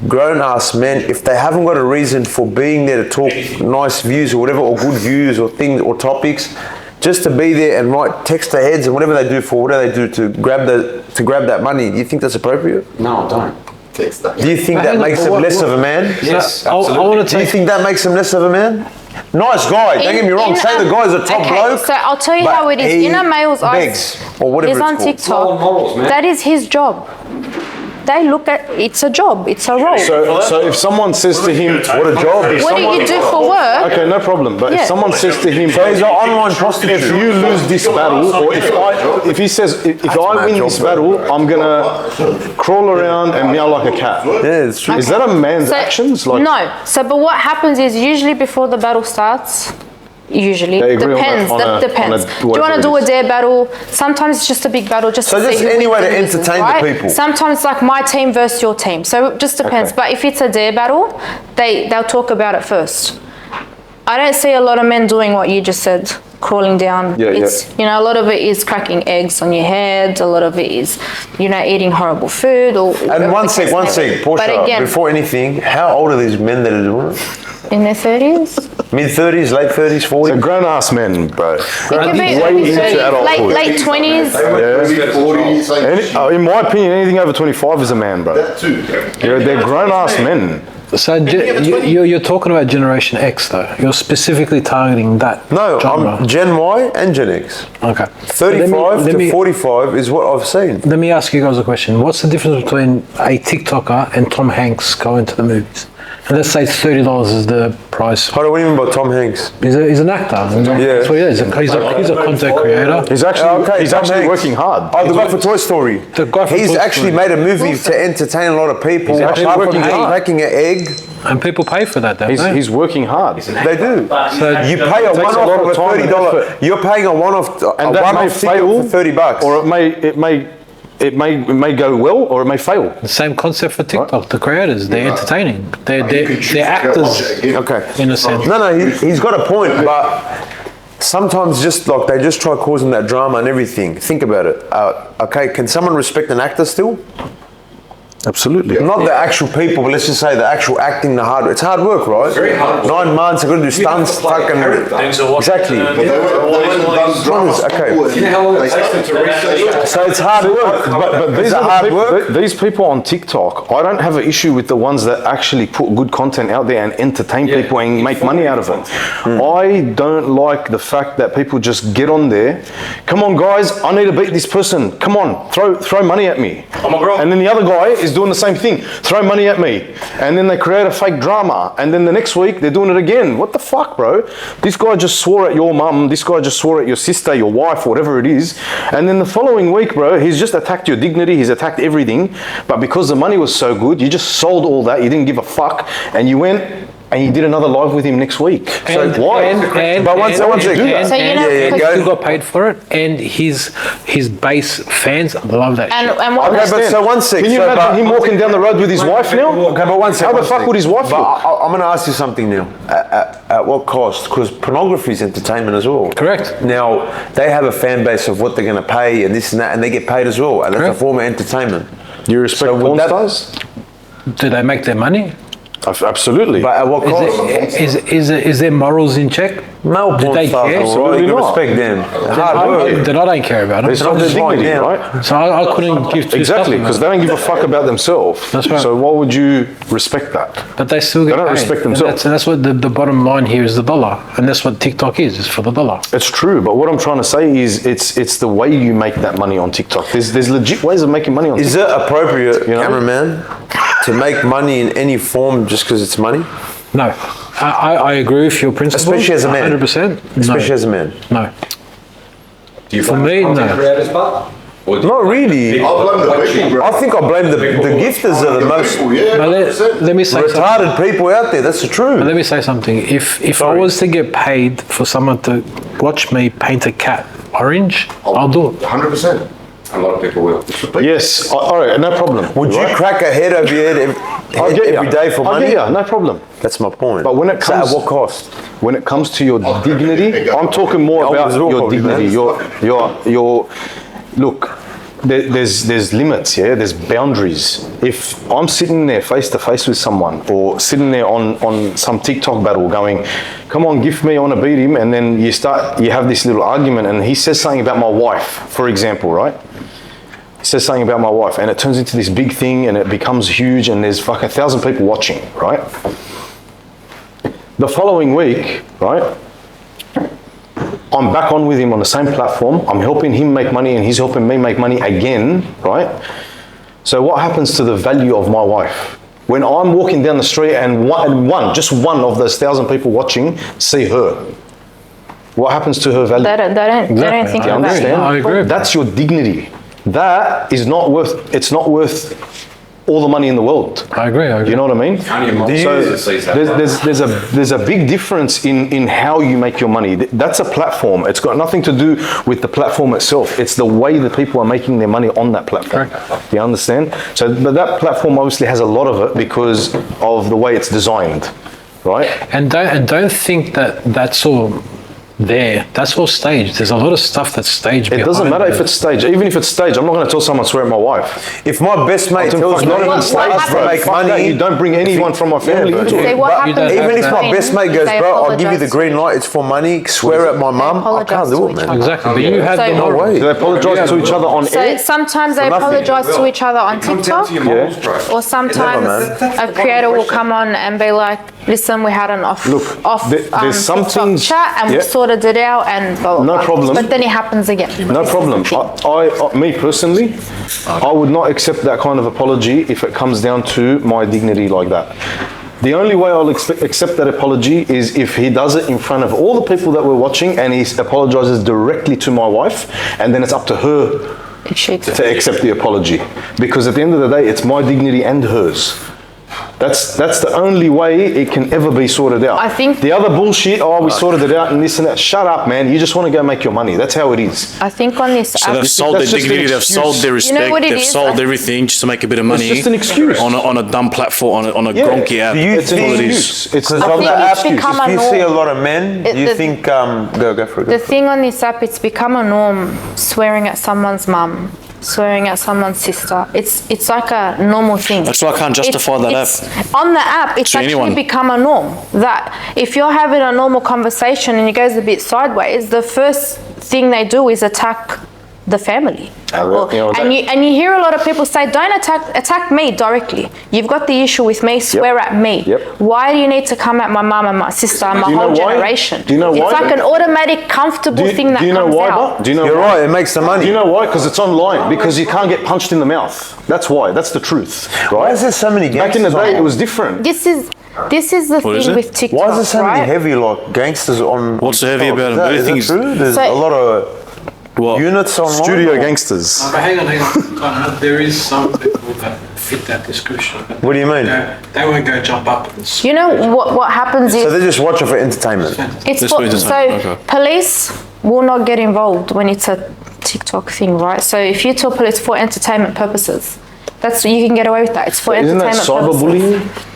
grown-ass men, if they haven't got a reason for being there to talk nice views or whatever, or good views or things or topics, just to be there and write text their heads and whatever they do to grab that money, do you think that's appropriate? No, I don't. Do you think that makes him less of a man? Yes, absolutely. Do you think that makes him less of a man? Nice guy, don't get me wrong. Say the guy's a top bloke. So I'll tell you how it is. In a male's eyes, or whatever he's on TikTok. Morals, that is his job. They look at it's a job, it's a role. So if someone says to him, what a job. What do you do for work? Okay, no problem. But if someone says to him, so he's an online prostitute. If you lose this battle, or if he says, if I win this battle, I'm gonna crawl around and meow like a cat. Yeah, it's true. Is that a man's actions? No. So, but what happens is usually before the battle starts. Usually depends. Depends. Do you want to do a dare battle? Sometimes it's just a big battle, just to see any way to entertain the people. Sometimes like my team versus your team. So it just depends. But if it's a dare battle, they'll talk about it first. I don't see a lot of men doing what you just said, crawling down. It's you know, a lot of it is cracking eggs on your head. A lot of it is, you know, eating horrible food. And one sec, Portia. Before anything, how old are these men that are doing it? In their 30s? Mid-30s, late 30s, 40s? So grown-ass men, bro. It could be late 20s. In my opinion, anything over 25 is a man, bro. That too. They're grown-ass men. So you're talking about Generation X, though. You're specifically targeting that genre. I'm Gen Y and Gen X. Okay. 35 to 45 is what I've seen. Let me ask you guys a question. What's the difference between a TikToker and Tom Hanks going to the movies? And let's say $30 is the price. What do you mean by Tom Hanks? He's an actor. Yeah. That's what he is. He's a content creator. He's actually working hard. Oh, the guy for Toy Story. He's actually made a movie to entertain a lot of people. He's actually working hard. Cracking an egg. And people pay for that, don't they? He's working hard. They do. So you pay a one-off of $30. You're paying a one-off for $30. Or it may go well, or it may fail. The same concept for TikTok. The creators, they're entertaining. They're actors. Okay. In a sense. No, he's got a point, but sometimes just like they just try causing that drama and everything. Think about it. Okay, can someone respect an actor still? Absolutely. Not the actual people, but let's just say the actual acting, the hard work. It's hard work, right? It's very hard work. 9 months, I've got to do stunts, fucking... Exactly. Okay. You know how long it takes them to research? So it's hard work, but these are hard work. These people on TikTok, I don't have an issue with the ones that actually put good content out there and entertain people and make money out of it. I don't like the fact that people just get on there. Come on, guys, I need to beat this person. Come on, throw money at me. And then the other guy is doing the same thing. Throw money at me. And then they create a fake drama. And then the next week, they're doing it again. What the fuck, bro? This guy just swore at your mum. This guy just swore at your sister, your wife, whatever it is. And then the following week, bro, he's just attacked your dignity. He's attacked everything. But because the money was so good, you just sold all that. You didn't give a fuck. And you went and you did another live with him next week. So why? But once you got paid for it, and his base fans love that shit. And what so one second. Can you imagine him walking down the road with his wife now? Okay, but one second. How the fuck would his wife look? I'm going to ask you something now. At what cost? Because pornography is entertainment as well. Correct. Now, they have a fan base of what they're going to pay and this and that, and they get paid as well. And that's a form of entertainment. Do you respect porn stars? Do they make their money? Absolutely. But at what cost? Is their morals in check? Male porn stars, absolutely you not. Respect them. Hard work. Then I don't care about them. It's not their dignity, right? So I couldn't give two Exactly, because they don't give a fuck about themselves. That's right. So why would you respect that? But they still get paid. They don't respect themselves. And that's what the bottom line here is, the dollar. And that's what TikTok is for the dollar. It's true, but what I'm trying to say is it's the way you make that money on TikTok. There's legit ways of making money on TikTok. Is it appropriate, cameraman, to make money in any form just because it's money? No. I agree with your principle. Especially as a man. 100%. Especially as a man. No. Do you find content creators part? Not really. I think I blame the gifters are the most let me say retarded people out there. That's the truth. Let me say something. If I was to get paid for someone to watch me paint a cat orange, I'll do it. 100%. A lot of people will. Yes, all right, no problem. Would you crack a head over your head every day for money? Yeah, no problem. That's my point. But when it comes, at what cost? When it comes to your dignity, I'm talking more about your dignity. Your look. there's limits, yeah. There's boundaries. If I'm sitting there face to face with someone, or sitting there on some TikTok battle, going, "Come on, gift me, I want to beat him," and then you have this little argument, and he says something about my wife, for example, right? He says something about my wife, and it turns into this big thing, and it becomes huge, and there's fucking 1,000 people watching, right? The following week, right? I'm back on with him on the same platform. I'm helping him make money and he's helping me make money again, right? So what happens to the value of my wife? When I'm walking down the street and just one of those 1,000 people watching see her, what happens to her value? They don't think You about understand? it. I agree. That's your dignity. That is not worth, it's not worth all the money in the world. I agree. You know what I mean? There's a big difference in how you make your money. That's a platform. It's got nothing to do with the platform itself. It's the way that people are making their money on that platform. Correct. You understand? So, but that platform obviously has a lot of it because of the way it's designed, right? And don't think that that's all there. That's all staged. There's a lot of stuff that's staged. It doesn't matter if it's staged. Even if it's staged, I'm not going to tell someone swear at my wife. If my best mate tells me not even What staged, happens- bro. make Fuck money, that. You don't bring anyone from my family into Say it. what But happens don't even if have my when best mate goes, they bro, I'll give you the apologise. green light, it's for money, swear at my mum, I apologise can't to do it, each man. other. Exactly. But you have So- the No knowledge. way. Do they apologise to each other on So air? sometimes they nothing. apologise to each other on It comes down TikTok, to your morals, bro. or sometimes man. a creator will come on and be like, "Listen, we had an off there's some TikTok things- chat and we yeah. sorted it out and blah, blah, No blah." problem. But then it happens again. No problem. Me personally, I would not accept that kind of apology if it comes down to my dignity like that. The only way I'll accept that apology is if he does it in front of all the people that were watching and he apologizes directly to my wife, and then it's up to her If she to accept the apology. Because at the end of the day, it's my dignity and hers. That's the only way it can ever be sorted out. I think- the other bullshit, oh, we sorted it out and this and that. Shut up, man. You just want to go make your money. That's how it is. I think on this So app, they've sold that's their just an dignity, they've excuse. sold their You know respect, what it they've is? sold everything just to make a bit of money. just an excuse. on a dumb platform, on a gronky app. Do you It's an think, excuse. It's because I on think the it's app, become a if you see a norm. lot of men, It- do you the- think, go for it. the thing on this app, it's become a norm, swearing at someone's mum, swearing at someone's sister. It's like a normal thing. That's why I can't justify that app. On the app, it's To actually anyone. become a norm that if you're having a normal conversation and it goes a bit sideways, the first thing they do is attack the family. And you hear a lot of people say, "Don't attack me directly. You've got the issue with me. Swear at me. Yep. Why do you need to come at my mum and my sister and my Do you know whole why? generation?" Do you know it's why? like an automatic, comfortable thing that do you know comes why, out. But? Do you know You're why? right, it makes the money. Do you know why? Because it's online. Because you can't get punched in the mouth. That's why. That's the truth. Right? Why is there so many Back in the gangsters day, on? it was different. This is the What is thing it? with TikTok. Why is there so right? many heavy like gangsters on? What's so heavy TikTok? about Is them? that- Do you is think that it's- true? There's So- a lot of What? units online. Studio gangsters. But hang on. There is some people that fit that description. But What do you mean? They won't go jump up and You know what happens is So they just watch it for entertainment. it's This for, way to so time, okay. police will not get involved when it's a TikTok thing, right? So if you tell police for entertainment purposes, you can get away with that. It's for Isn't that entertainment purposes. cyberbullying?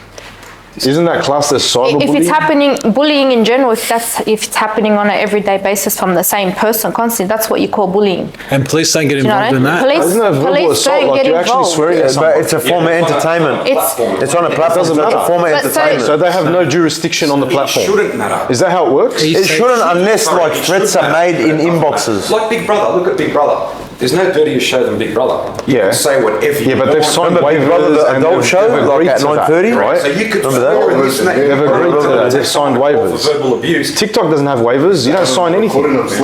Isn't that classed as cyberbullying? If it's happening, bullying in general, if it's happening on an everyday basis from the same person constantly, that's what you call bullying. And police don't get Do you know what involved I in mean? that. Police, Isn't that verbal police assault? don't Like get you're actually involved. swearing at But someone. it's a form of entertainment. It's on a platform. doesn't so it's a matter. form of But so- entertainment. So they have no jurisdiction on the It platform. shouldn't matter. Is that how it works? It shouldn't unless like threats are made in inboxes. Like Big Brother, look at Big Brother. There's no dirtier show than Big Brother. You Yeah. can say whatever you Yeah, but want. they've signed Remember Big waivers Brother, the and adult they've show, agreed like at to that, 9:30? right? So you could Remember that? swear in this and that. They've agreed to that. They've Take signed the fall waivers. for verbal abuse. TikTok doesn't have waivers. You don't sign anything.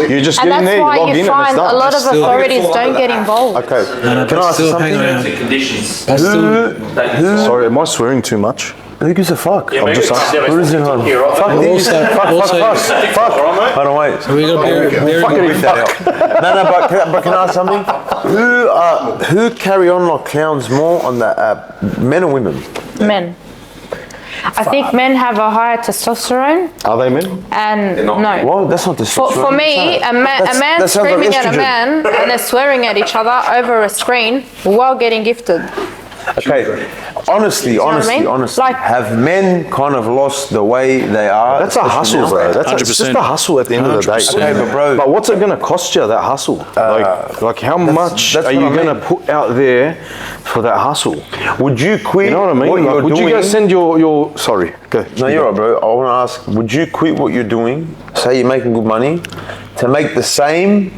You just And get in that's there, you why log in, you and it's find a done. lot of Still- authorities don't get involved. Okay. Can I ask you Still, hang something? on. Conditions. That's still, Sorry, am I swearing too much? Who gives a fuck? Yeah, maybe just it's- asking. yeah, but Who is it it's on? here, right? Fuck these. Also- Fuck. Fuck. Hold on, wait. we got very Fucking beat that out. No, but can I ask something? Who carry on like clowns more on that app? Men or women? Men. I think men have a higher testosterone, Are they men? and not. no. Well, that's not the For me, a man screaming at a man and they're swearing at each other over a screen while getting gifted. Okay, honestly, what I mean? Like- have men kind of lost the way they are? That's a hustle, bro. That's it's just 100%. a hustle at the end of the day. 100%. Okay, but bro, But what's it going to cost you, that hustle? Like how much that's are what you I going to mean. put out there for that hustle? would you quit? You know what I mean? What Like, you're would doing? you guys send your sorry, go. No, you're right, bro. I want to ask, would you quit what you're doing, say you're making good money, to make the same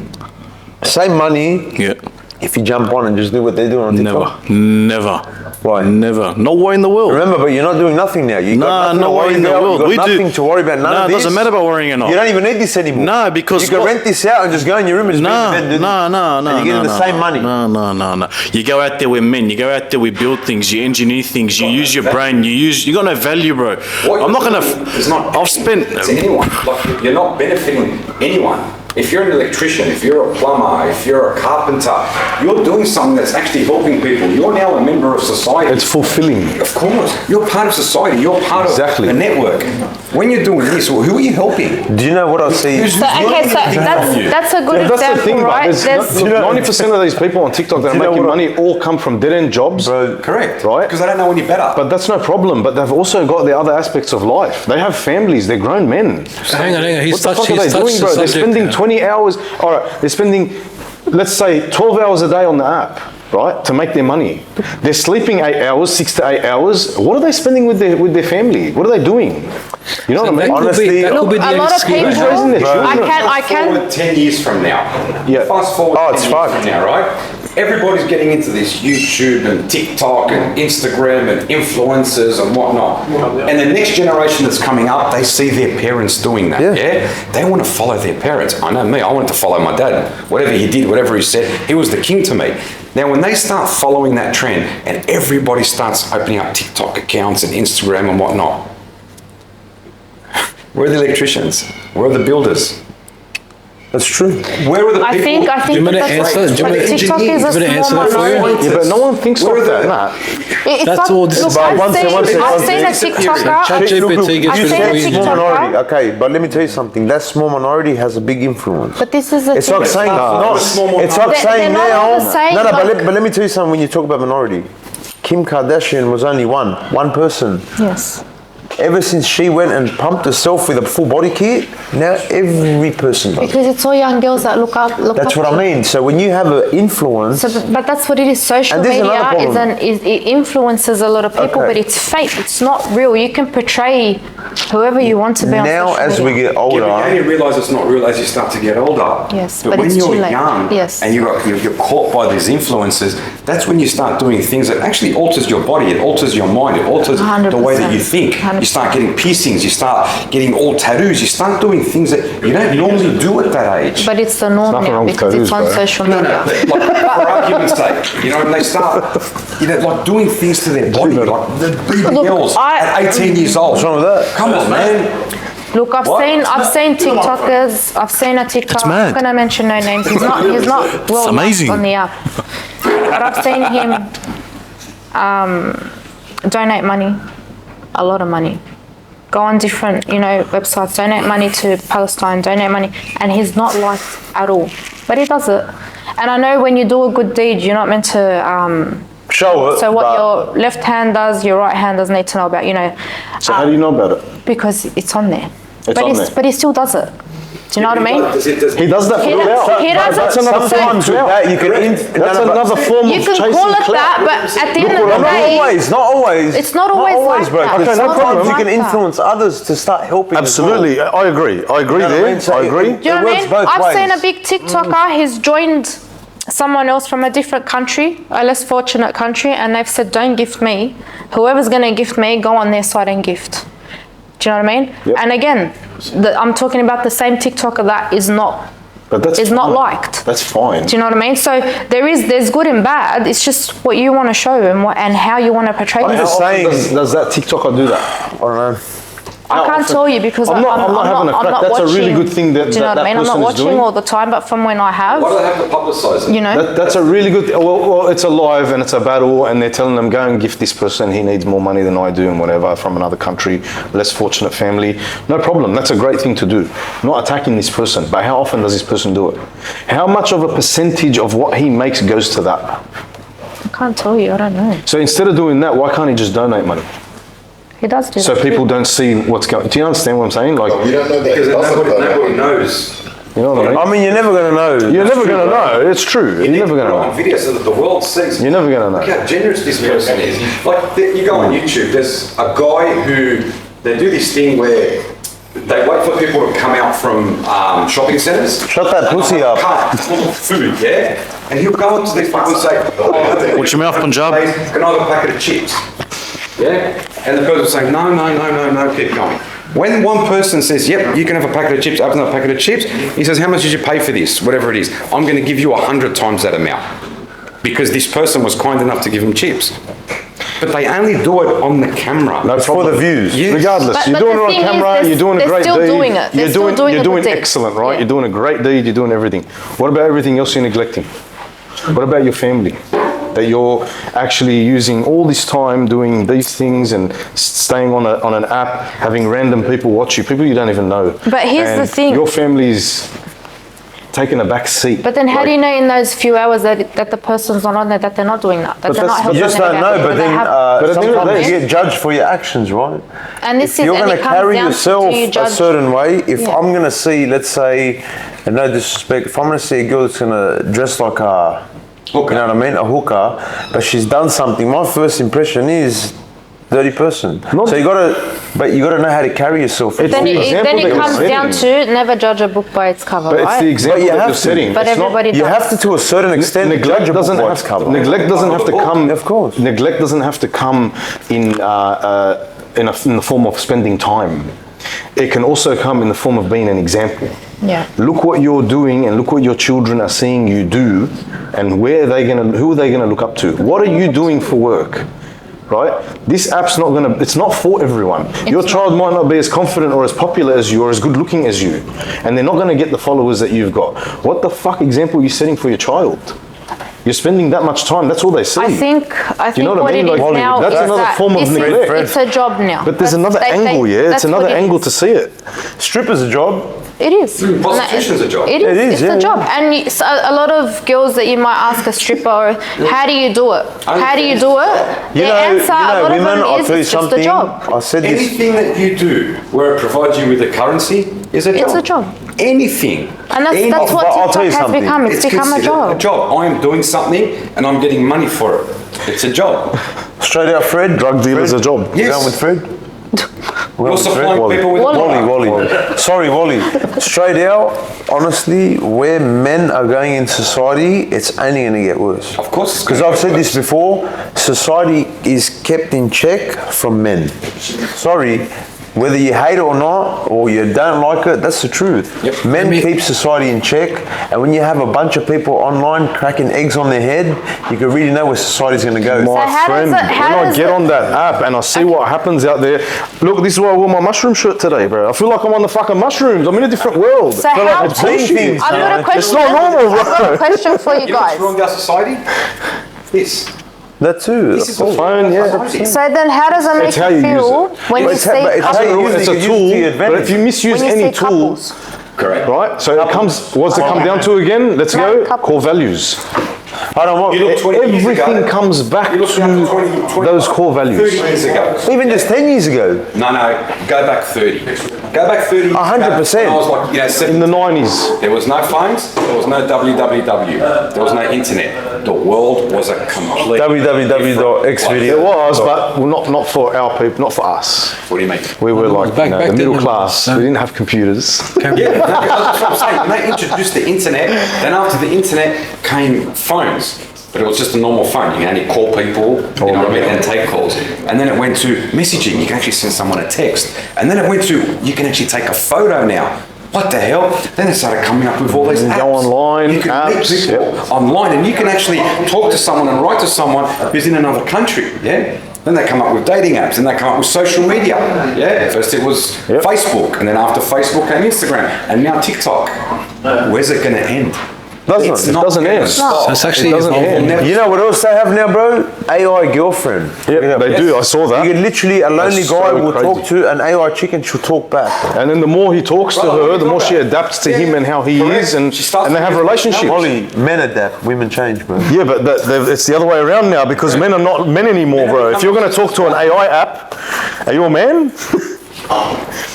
money Yeah. if you jump on and just do what they're doing on TikTok? Never. Why? Never. No way in the world. Remember, but you're not doing nothing now. You got nothing no to worry way in the about. world. You We got do. nothing to worry about. None No, of it this. doesn't matter about worrying or not. You don't even need this anymore. No, because you can what- rent this out and just go in your room and just be in bed, dude. No. And you're getting the same money. No. You go out there with men. You go out there, we build things. You engineer things. You use your brain. You got no value, bro. I'm not gonna. It's not. I've spent. To anyone. Like, you're not benefiting anyone. If you're an electrician, if you're a plumber, if you're a carpenter, you're doing something that's actually helping people. You're now a member of society. It's fulfilling. Of course, you're part of society. You're part Exactly. of a network. When you're doing this, well, who are you helping? Do you know what I see? So, okay, so that's a good Yeah, that's the example, thing, right? but there's 90% of these people on TikTok that are you know making what money all come from dead-end jobs. Bro, Correct. Right. Because they don't know any better. But that's no problem. But they've also got the other aspects of life. They have families. They're grown men. Hang on. He's What the touched, fuck are he's they touched doing, the bro? They're subject spending now. 20 hours. All right, they're spending, let's say, 12 hours a day on the app, right, to make their money. They're sleeping 8 hours, 6 to 8 hours. What are they spending with their family? What are they doing? You know what I mean? honestly, that could be a the lot of excuse. people. Who's raising their children? I Fast can. forward 10 years from now. Yeah. Fast forward Oh, 10 it's years fucked. from now, right? Everybody's getting into this YouTube and TikTok and Instagram and influencers and whatnot. And the next generation that's coming up, they see their parents doing that. Yeah. They want to follow their parents. I know me, I wanted to follow my dad. Whatever he did, whatever he said, he was the king to me. Now, when they start following that trend and everybody starts opening up TikTok accounts and Instagram and whatnot, where are the electricians? Where are the builders? that's true. Where are the I people? think Do you want me to answer? that's Do you want me to- TikTok is a do you want me to answer small that for you? minority. Yeah, but no one thinks Where like are that. they? Nah. It's That's not, all this look, is I've about. seen, One second. I've seen a TikToker. ChatGPT gets I've rid seen of a all your Small TikToker. minority. Okay, but let me tell you something. That small minority has a big influence. But this is a It's like saying, it's like They're saying not now. all the same, No, like- but let me tell you something. When you talk about minority, Kim Kardashian was only one person. Yes. Ever since she went and pumped herself with a full body kit, now every person does. Because it's all young girls that look up. That's what I mean. So when you have an influence, So, but that's what it is. Social And this is media another problem. it influences a lot of people, Okay. but it's fake. It's not real. You can portray whoever you want to be on now social as we media. get Yeah, but you older, only realise it's not real as you start to get older. Yes, but but when it's you're too late. young Yes. and you're caught by these influences, that's when you start doing things that actually alters your body, it alters your mind, it alters the way that you 100%. think. You start getting piercings, you start getting all tattoos, you start doing things that you don't normally do at that age. But it's the norm nothing now wrong with because it's on tattoos, bro. social No, media. but like, for argument's sake, you know, and they start, like doing things to their body, like the BBLs at 18 years old. what's wrong with that? Come on, man. Look, I've What? seen TikTokers. I've seen a TikTok. It's mad. I'm gonna mention no names. He's not well known amazing. on the app. But I've seen him donate money, a lot of money. Go on different, websites, donate money to Palestine, donate money, and he's not liked at all. But he does it. And I know when you do a good deed, you're not meant to. show it. So what but your left hand does, your right hand doesn't need to know about. So how do you know about it? Because it's on there. It's on there. But he still does it. Do you know what I mean? He does that for He you does- out. he does That's it. another So- form of with clout. that, you can That's another form You of can chasing call it clout. that, but at the end of the Not day, always, not always. it's not always like bro. that. because It's not sometimes always you can like that. influence others to start helping. as well. Absolutely, I agree. I agree You know what I there. mean? So I agree. Do you know It what I works mean? both I've seen ways. a big TikToker, he's joined someone else from a different country, a less fortunate country, and they've said, don't gift me. Whoever's going to gift me, go on their side and gift. Do you know what I mean? Yep. And again, I'm talking about the same TikToker that is not But that's is not fine. liked. That's fine. Do you know what I mean? So there's good and bad. It's just what you want to show and how you want to portray I'm yourself. just saying. Does that TikToker do that? I don't know. I can't tell you because I'm not having a crack. I'm not That's a watching. really good thing that do you know that what I mean? I'm person not is watching doing. all the time, but from when I have, Why do they have to publicise it? you know, That's a really good. Well, it's a live and it's a battle, and they're telling them go and gift this person. He needs more money than I do, and whatever, from another country, less fortunate family. No problem. That's a great thing to do. Not attacking this person, but how often does this person do it? How much of a percentage of what he makes goes to that? can't tell you. I don't know. So instead of doing that, why can't he just donate money? He does do So that. people don't see what's going. Do you understand what I'm saying? Like, You don't know that. Because gossip, though, nobody mate. knows. you know what I mean? I mean, you're never gonna know. You're never gonna know. It's true. You're never Put it gonna on know. video so that the world sees. You're never gonna Look know. how generous this person is. Like, you go on YouTube, there's a guy who, they do this thing where they wait for people to come out from shopping centres. Shut that pussy up. Cart full of food, yeah? And he'll go into these people and say, oh, Watch your mouth, Punjab. can I have a packet of chips? Yeah? And the person's saying, no, keep going. When one person says, yep, you can have a packet of chips, opens up a packet of chips, he says, how much did you pay for this? Whatever it is. I'm going to give you 100 times that amount. Because this person was kind enough to give him chips. But they only do it on the camera. No It's for problem. the views. Yes. Regardless, But- you're but doing the it on thing is, camera. they're- You're doing a they're great still deed. doing it. They're You're still doing. doing You're the doing good deed. excellent, right? Yeah. You're doing a great deed. You're doing everything. What about everything else you're neglecting? What about your family? That you're actually using all this time doing these things and staying on an app, having random people watch you, people you don't even know. But here's the And thing. your family's taking a back seat. But then how Like, do you know in those few hours that the person's not on there, that they're not doing that, that But they're not that's- helping You just don't anybody, know, but that they then have- But at the end of the sometimes day, you get judged for your actions, right? and this If is, you're and going it to comes carry down yourself to you a judge. certain way, if Yeah. I'm going to see, let's say, and no disrespect, if I'm going to see a girl that's going to dress like a, you know what I mean, a hooker, but she's done something, my first impression is dirty person. Not- So you got to, but you got to know how to carry yourself. It's Then the it example that it you're comes down setting. to never judge a book by its cover, But it's right? the example you that have you're to. setting. But It's not- everybody You does. have to a certain extent, Neglect judge a book doesn't by have its to, cover. neglect doesn't have to come. Of course. Neglect doesn't have to come in in the form of spending time. It can also come in the form of being an example. Yeah. Look what you're doing and look what your children are seeing you do, and who are they gonna look up to? What are you doing for work? Right? This app's not gonna, it's not for everyone. Your child might not be as confident or as popular as you or as good looking as you. And they're not gonna get the followers that you've got. What the fuck example are you setting for your child? You're spending that much time, that's all they see. I think you know what I what mean? it is Like, now that's is another that form of this is- neglect. it's a job now. But there's That's- another angle, yeah? It's that's another what it angle is. to see it. Stripper's a job. It is. Prostitution's a job. It is. It is, It's yeah, a job. yeah. And so a lot of girls that you might ask a stripper, how do you do it? How do you do it? You The know, answer, a lot women, of them I'll is tell you it's just a something. job. I said this. Anything that you do where it provides you with a currency is a job. It's a job. Anything. And that's But what I'll tell TikTok you has something. become. It's become a considered job. I am doing something and I'm getting money for it. It's a job. Straight out, Fred. Drug dealer's a job. You Yes. going with Fred? You're supplying people with Wally. Sorry, Wally. Straight out, honestly, where men are going in society, it's only going to get worse. Of course it's Because gonna I've get said this before, society is kept in check from men. Sorry, whether you hate it or not, or you don't like it, that's the truth. Yep. Men keep society in check, and when you have a bunch of people online cracking eggs on their head, you can really know where society's going to go. My how friend, does it- how when I does get it- on that app and I see what happens out there, look, this is why I wore my mushroom shirt today, bro. I feel like I'm on the fucking mushrooms. I'm in a different world. So like how, it's bullshit. I've got a question. It's not normal, bro. I've got a question for you You know what's guys. wrong with our society? This. That too. This is The phone, yeah. So then how does it make It's how you you use feel it. when you It's see how- but it's how you couples? use It's a it to tool, your but if you misuse When you any see tool, couples? Correct. right? So it comes, what's it come down to again? Let's Married go. couples. Core values. I don't want You look 20 years Everything ago. comes back You look to down 20 those core 30 values. years ago. even just 10 years ago. No, go back 30. Go back 30 years 100%. ago, when I was like, In 17. the 90s. There was no phones, there was no www, there was no internet. The world was a complete www.xvideo. It was, but well, not for our people, not for us. What do you mean? We were like back- back the then middle it was, class. We didn't have computers. Yeah, that's what I'm saying. When they introduced the internet, then after the internet came phones. But it was just a normal phone. You can only call people, you know what I mean, and take calls. And then it went to messaging. You can actually send someone a text. And then it went to, you can actually take a photo now. What the hell? Then it started coming up with all these apps. Go online, you can apps, meet people online, and you can actually talk to someone and write to someone who's in another country, yeah? Then they come up with dating apps, and they come up with social media, yeah? First it was Facebook, and then after Facebook came Instagram, and now TikTok. Where's it going to end? Doesn't. It doesn't end. So it's actually It doesn't evolving. end. You know what else they have now, bro? AI girlfriend. Yeah, they do. I saw that. You can literally, a lonely That's guy so will crazy. talk to an AI chick and she'll talk back. And then the more he talks to her, the more she adapts to him and how he is, and they have relationships. Molly, men adapt, women change, bro. Yeah, but it's the other way around now because men are not men anymore, bro. If you're going to talk to an AI app, are you a man?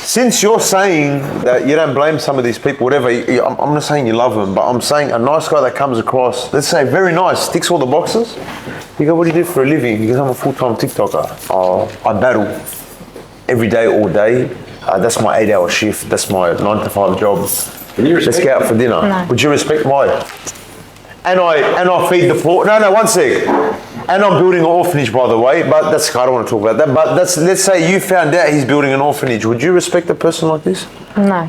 Since you're saying that you don't blame some of these people, whatever, I'm not saying you love them, but I'm saying a nice guy that comes across, let's say very nice, ticks all the boxes. You go, what do you do for a living? He goes, I'm a full-time TikToker. Oh, I battle every day, all day. That's my 8-hour shift. That's my 9 to 5 job. Let's get out for dinner. No. Would you respect why? And I feed the poor. No, one sec. And I'm building an orphanage, by the way, but that's, I don't want to talk about that. But let's say you found out he's building an orphanage. Would you respect a person like this? No.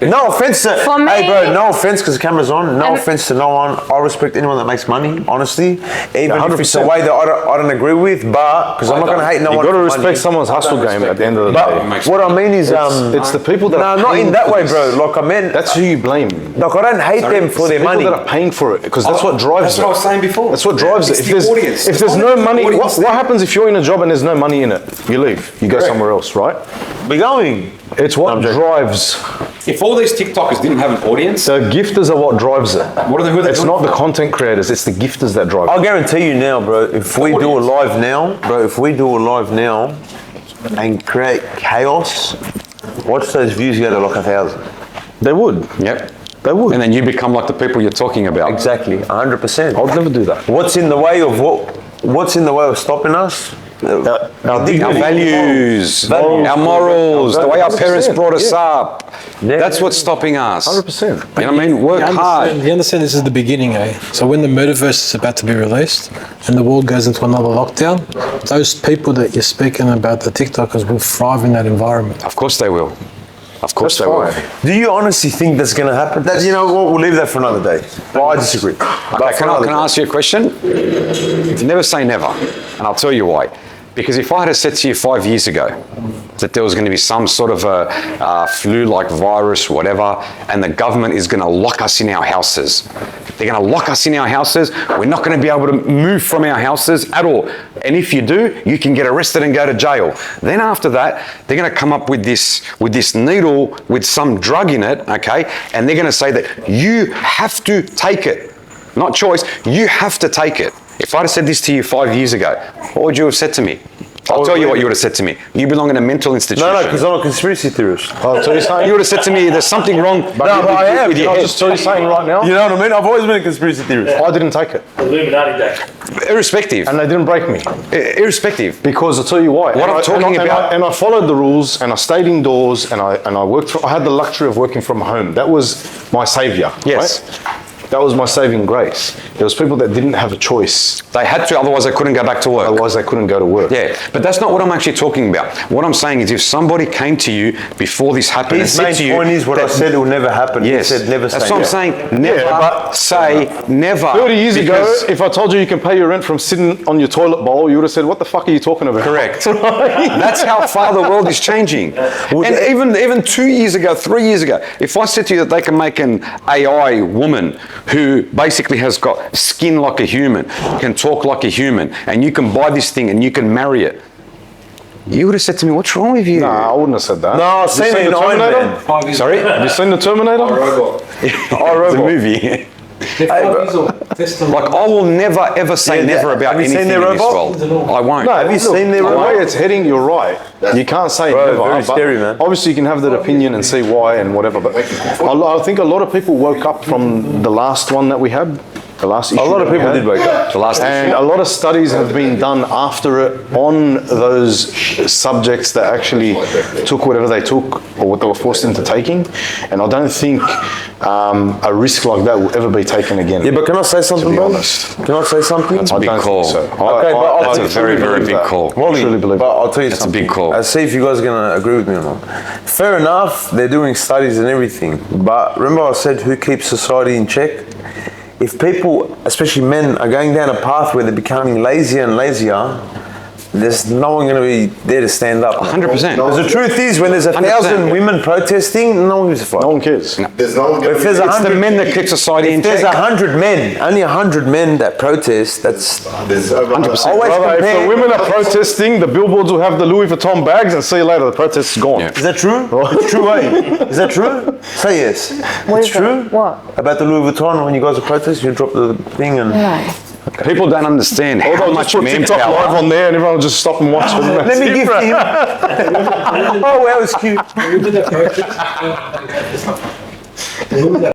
No offense to, For me- hey bro, no offense because the camera's on. No offense to no one. I respect anyone that makes money, honestly. Even if it's a 100%. way that I don't agree with, but because I'm not going to hate no You one. got to for respect money. someone's hustle game at the end of the But day. what I mean is, It's the people that no, are not paying in that for way, this. bro. Like I meant, That's who you blame. like I don't hate them for their People money. that are paying for it because that's what drives That's it. what I was saying before. That's what drives It's it. the audience. If there's It's no the money, audience. what happens if you're in a job and there's no money in it? You leave. You go somewhere else, right? We're going. It's what drives. If all these TikTokers didn't have an audience, The gifters are what drives it. Who are they It's doing not it the for? content creators. It's the gifters that drive I'll it. guarantee you now, bro. If we do a live now, and create chaos, watch those views go to like 1,000. They would. yep. They would. And then you become like the people you're talking about. Exactly, 100%. I would never do that. What's in the way of What's in the way of stopping us? Our dignity. values, Values. our morals, the way our parents 100%, brought us yeah. up. Yeah. That's what's stopping us. 100%. You know what I mean? Work hard. You understand this is the beginning, eh? So when the metaverse is about to be released and the world goes into another lockdown, those people that you're speaking about, the TikTokers, will thrive in that environment. Of course they will. Of course That's they will. fine. Do you honestly think that's going to happen? That, you know what? We'll leave that for another day. Well, I disagree. Okay, can I ask you a question? Never say never, and I'll tell you why. Because if I had said to you 5 years ago that there was going to be some sort of a flu-like virus, whatever, and the government is going to lock us in our houses. They're going to lock us in our houses. We're not going to be able to move from our houses at all. And if you do, you can get arrested and go to jail. Then after that, they're going to come up with this needle with some drug in it, okay? And they're going to say that you have to take it. Not choice, you have to take it. If I'd have said this to you 5 years ago, what would you have said to me? I'll tell you what you would have said to me. You belong in a mental institution. No, because I'm a conspiracy theorist. I'll tell you something. You would have said to me, there's something wrong but I am. with your I'll head. just tell you something right now. You know what I mean? I've always been a conspiracy theorist. I didn't take it. Illuminati Day. Irrespective. And they didn't break me. Irrespective. Because I'll tell you why. What I'm talking about- And I followed the rules, and I stayed indoors, and I worked. I had the luxury of working from home. That was my savior. Yes. Right? That was my saving grace. There was people that didn't have a choice. They had to, otherwise they couldn't go back to work. Otherwise, they couldn't go to work. Yeah, but that's not what I'm actually talking about. What I'm saying is if somebody came to you before this happened His and main said to you... point is what I said will never happen. Yes, He said never that's say what I'm never. saying. Never but- say never. 30 years ago, because- if I told you you can pay your rent from sitting on your toilet bowl, you would have said, what the fuck are you talking about? Correct. That's how far the world is changing. And even 2 years ago, 3 years ago, if I said to you that they can make an AI woman who basically has got skin like a human, can talk like a human, and you can buy this thing and you can marry it, you would have said to me, what's wrong with you? Nah, I wouldn't have said that. No, I've Have you seen it in the Iron Terminator? Man. Sorry? Have you seen the Terminator? It's a movie. Like, Like, I will never ever say Yeah, never about have you seen anything their in this robot? world. I won't. No, Have you seen their the way robot? it's heading? You're right. You can't say Bro, never. very but scary, man. Obviously, you can have that opinion and see why and whatever. But I think a lot of people woke up from the last one that we had. The last issue. A lot of that we people had. did wake up. The last And issue. a lot of studies have been done after it on those subjects that actually took whatever they took or what they were forced into taking. And I don't think a risk like that will ever be taken again. Yeah, but can I say something, be bro? honest. Can I say something? That's a big don't call. think so. Okay, but I'll That's tell a you- very, very believe big that. call. Wally, truly believe but that. I'll tell you That's a something. big call. I'll see if you guys are going to agree with me or not. Fair enough, they're doing studies and everything. But remember I said who keeps society in check? If people, especially men, are going down a path where they're becoming lazier and lazier, there's no one going to be there to stand up. 100%. Because the truth is, when there's 1,000 women protesting, no one gives a fuck. No one cares. There's no one If there's It's the men that keep society in if there's check. 100 men, only 100 men that protest, that's There's over 100%. always Brother, if the compare. women are protesting, the billboards will have the Louis Vuitton bags and see you later, the protest is gone. Yeah. Is that true? It's true, eh? Is that true? Say yes. What It's is true? it? What? About the Louis Vuitton, when you guys are protesting, you drop the thing and... No. People don't understand Or how they'll much just put TikTok live manpower. on there and everyone will just stop and watch. Let me gift him. Oh, that was cute. Who was that